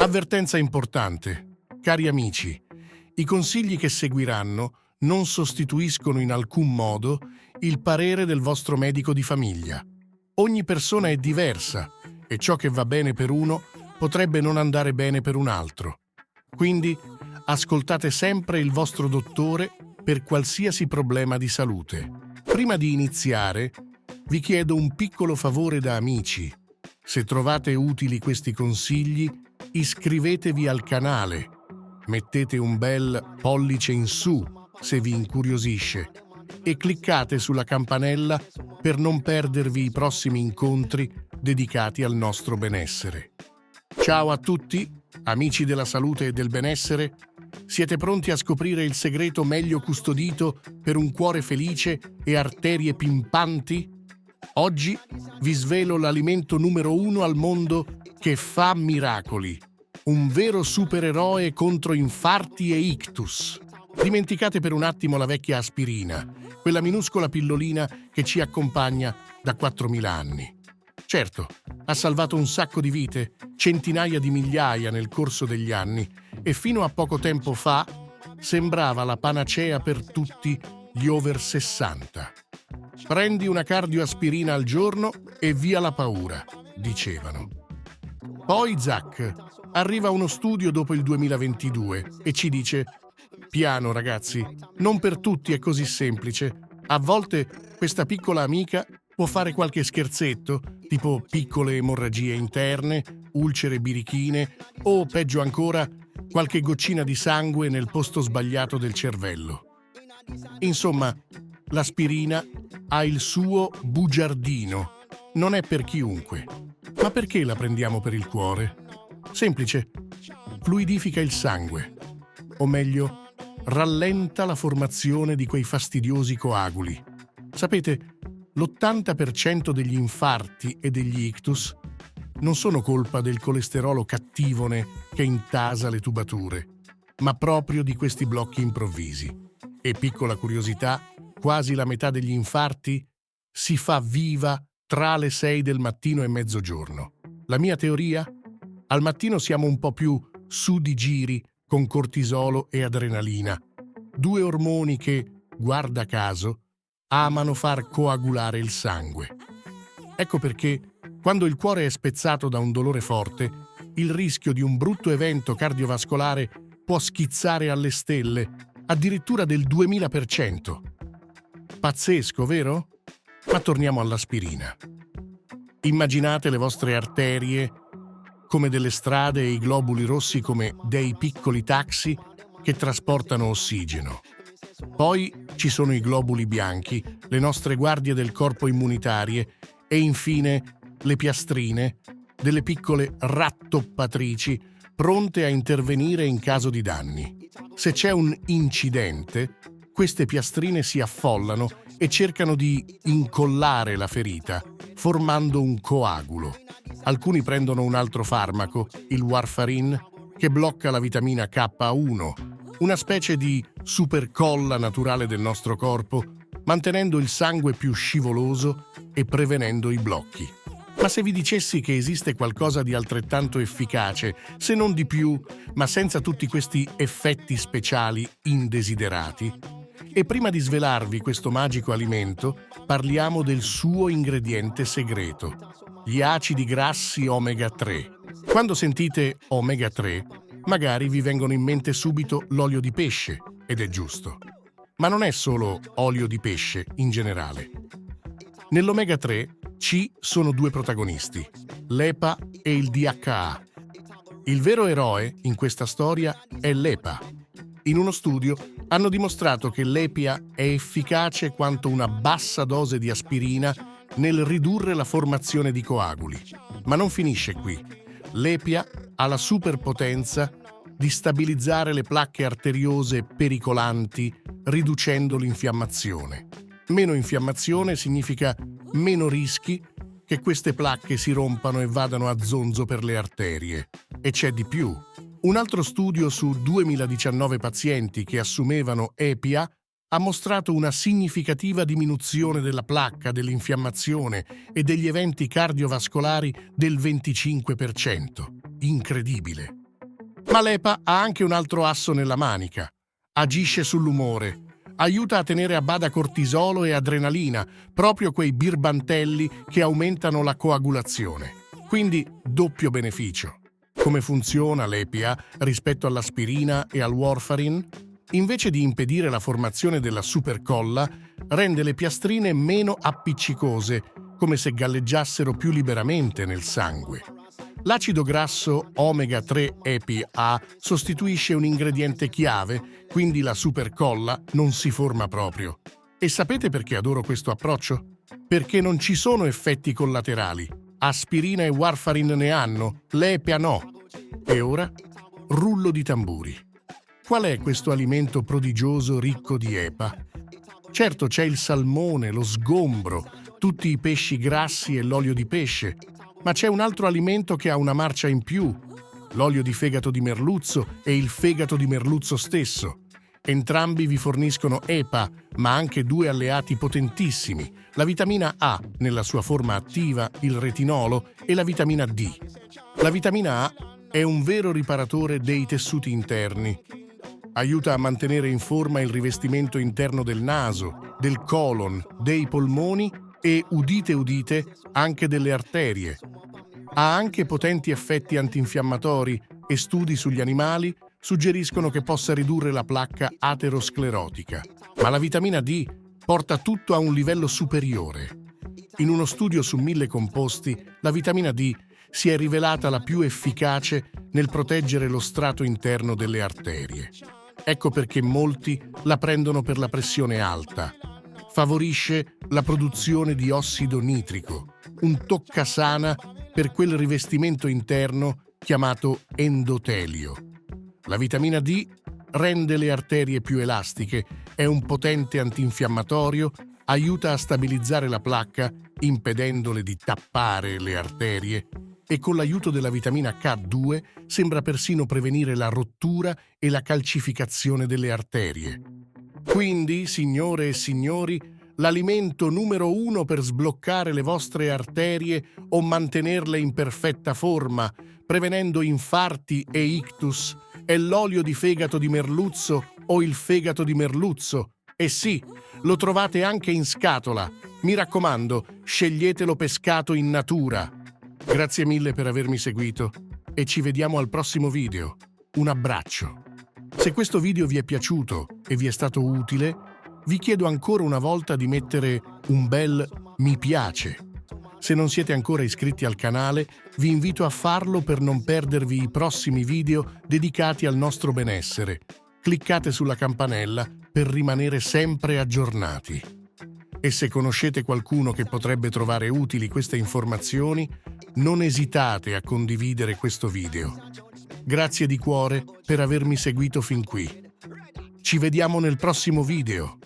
Avvertenza importante. Cari amici, i consigli che seguiranno non sostituiscono in alcun modo il parere del vostro medico di famiglia. Ogni persona è diversa e ciò che va bene per uno potrebbe non andare bene per un altro. Quindi ascoltate sempre il vostro dottore per qualsiasi problema di salute. Prima di iniziare, vi chiedo un piccolo favore da amici. Se trovate utili questi consigli, iscrivetevi al canale, mettete un bel pollice in su se vi incuriosisce e cliccate sulla campanella per non perdervi i prossimi incontri dedicati al nostro benessere. Ciao a tutti, amici della salute e del benessere. Siete pronti a scoprire il segreto meglio custodito per un cuore felice e arterie pimpanti? Oggi vi svelo l'alimento numero 1 al mondo che fa miracoli. Un vero supereroe contro infarti e ictus. Dimenticate per un attimo la vecchia aspirina, quella minuscola pillolina che ci accompagna da 4.000 anni. Certo, ha salvato un sacco di vite, centinaia di migliaia nel corso degli anni, e fino a poco tempo fa sembrava la panacea per tutti gli over 60. Prendi una cardioaspirina al giorno e via la paura, dicevano. Poi, zac, arriva uno studio dopo il 2022 e ci dice: piano ragazzi, non per tutti è così semplice. A volte questa piccola amica può fare qualche scherzetto, tipo piccole emorragie interne, ulcere birichine o, peggio ancora, qualche goccina di sangue nel posto sbagliato del cervello. Insomma, l'aspirina ha il suo bugiardino. Non è per chiunque. Ma perché la prendiamo per il cuore? Semplice. Fluidifica il sangue. O meglio, rallenta la formazione di quei fastidiosi coaguli. Sapete, l'80% degli infarti e degli ictus non sono colpa del colesterolo cattivone che intasa le tubature, ma proprio di questi blocchi improvvisi. E piccola curiosità, quasi la metà degli infarti si fa viva tra le 6 del mattino e mezzogiorno. La mia teoria? Al mattino siamo un po' più su di giri con cortisolo e adrenalina, due ormoni che, guarda caso, amano far coagulare il sangue. Ecco perché, quando il cuore è spezzato da un dolore forte, il rischio di un brutto evento cardiovascolare può schizzare alle stelle, addirittura del 2000%. Pazzesco, vero? Ma torniamo all'aspirina. Immaginate le vostre arterie come delle strade e i globuli rossi come dei piccoli taxi che trasportano ossigeno. Poi ci sono i globuli bianchi, le nostre guardie del corpo immunitarie e infine le piastrine, delle piccole rattoppatrici pronte a intervenire in caso di danni. Se c'è un incidente, queste piastrine si affollano e cercano di incollare la ferita, formando un coagulo. Alcuni prendono un altro farmaco, il warfarin, che blocca la vitamina K1, una specie di supercolla naturale del nostro corpo, mantenendo il sangue più scivoloso e prevenendo i blocchi. Ma se vi dicessi che esiste qualcosa di altrettanto efficace, se non di più, ma senza tutti questi effetti speciali indesiderati? E prima di svelarvi questo magico alimento, parliamo del suo ingrediente segreto, gli acidi grassi omega 3. Quando sentite omega 3, magari vi vengono in mente subito l'olio di pesce, ed è giusto. Ma non è solo olio di pesce in generale. Nell'omega 3 ci sono due protagonisti, l'EPA e il DHA. Il vero eroe in questa storia è l'EPA. In uno studio hanno dimostrato che l'EPA è efficace quanto una bassa dose di aspirina nel ridurre la formazione di coaguli. Ma non finisce qui. L'EPA ha la superpotenza di stabilizzare le placche arteriose pericolanti, riducendo l'infiammazione. Meno infiammazione significa meno rischi che queste placche si rompano e vadano a zonzo per le arterie. E c'è di più. Un altro studio su 2019 pazienti che assumevano EPA ha mostrato una significativa diminuzione della placca, dell'infiammazione e degli eventi cardiovascolari del 25%. Incredibile! Ma l'EPA ha anche un altro asso nella manica. Agisce sull'umore. Aiuta a tenere a bada cortisolo e adrenalina, proprio quei birbantelli che aumentano la coagulazione. Quindi doppio beneficio. Come funziona l'EPA rispetto all'aspirina e al warfarin? Invece di impedire la formazione della supercolla, rende le piastrine meno appiccicose, come se galleggiassero più liberamente nel sangue. L'acido grasso omega 3 EPA sostituisce un ingrediente chiave, quindi la supercolla non si forma proprio. E sapete perché adoro questo approccio? Perché non ci sono effetti collaterali. Aspirina e warfarin ne hanno, l'EPA no. E ora? Rullo di tamburi. Qual è questo alimento prodigioso ricco di EPA? Certo c'è il salmone, lo sgombro, tutti i pesci grassi e l'olio di pesce, ma c'è un altro alimento che ha una marcia in più, l'olio di fegato di merluzzo e il fegato di merluzzo stesso. Entrambi vi forniscono EPA, ma anche due alleati potentissimi, la vitamina A nella sua forma attiva, il retinolo, e la vitamina D. La vitamina A è un vero riparatore dei tessuti interni. Aiuta a mantenere in forma il rivestimento interno del naso, del colon, dei polmoni e, udite udite, anche delle arterie. Ha anche potenti effetti antinfiammatori e studi sugli animali suggeriscono che possa ridurre la placca aterosclerotica. Ma la vitamina D porta tutto a un livello superiore. In uno studio su 1000 composti, la vitamina D si è rivelata la più efficace nel proteggere lo strato interno delle arterie. Ecco perché molti la prendono per la pressione alta. Favorisce la produzione di ossido nitrico, un toccasana per quel rivestimento interno chiamato endotelio. La vitamina D rende le arterie più elastiche, è un potente antinfiammatorio, aiuta a stabilizzare la placca impedendole di tappare le arterie e con l'aiuto della vitamina K2 sembra persino prevenire la rottura e la calcificazione delle arterie. Quindi, signore e signori, l'alimento numero 1 per sbloccare le vostre arterie o mantenerle in perfetta forma, prevenendo infarti e ictus, è l'olio di fegato di merluzzo o il fegato di merluzzo. E sì, lo trovate anche in scatola. Mi raccomando, sceglietelo pescato in natura. Grazie mille per avermi seguito e ci vediamo al prossimo video. Un abbraccio. Se questo video vi è piaciuto e vi è stato utile, vi chiedo ancora una volta di mettere un bel mi piace. Se non siete ancora iscritti al canale, vi invito a farlo per non perdervi i prossimi video dedicati al nostro benessere. Cliccate sulla campanella per rimanere sempre aggiornati. E se conoscete qualcuno che potrebbe trovare utili queste informazioni, non esitate a condividere questo video. Grazie di cuore per avermi seguito fin qui. Ci vediamo nel prossimo video.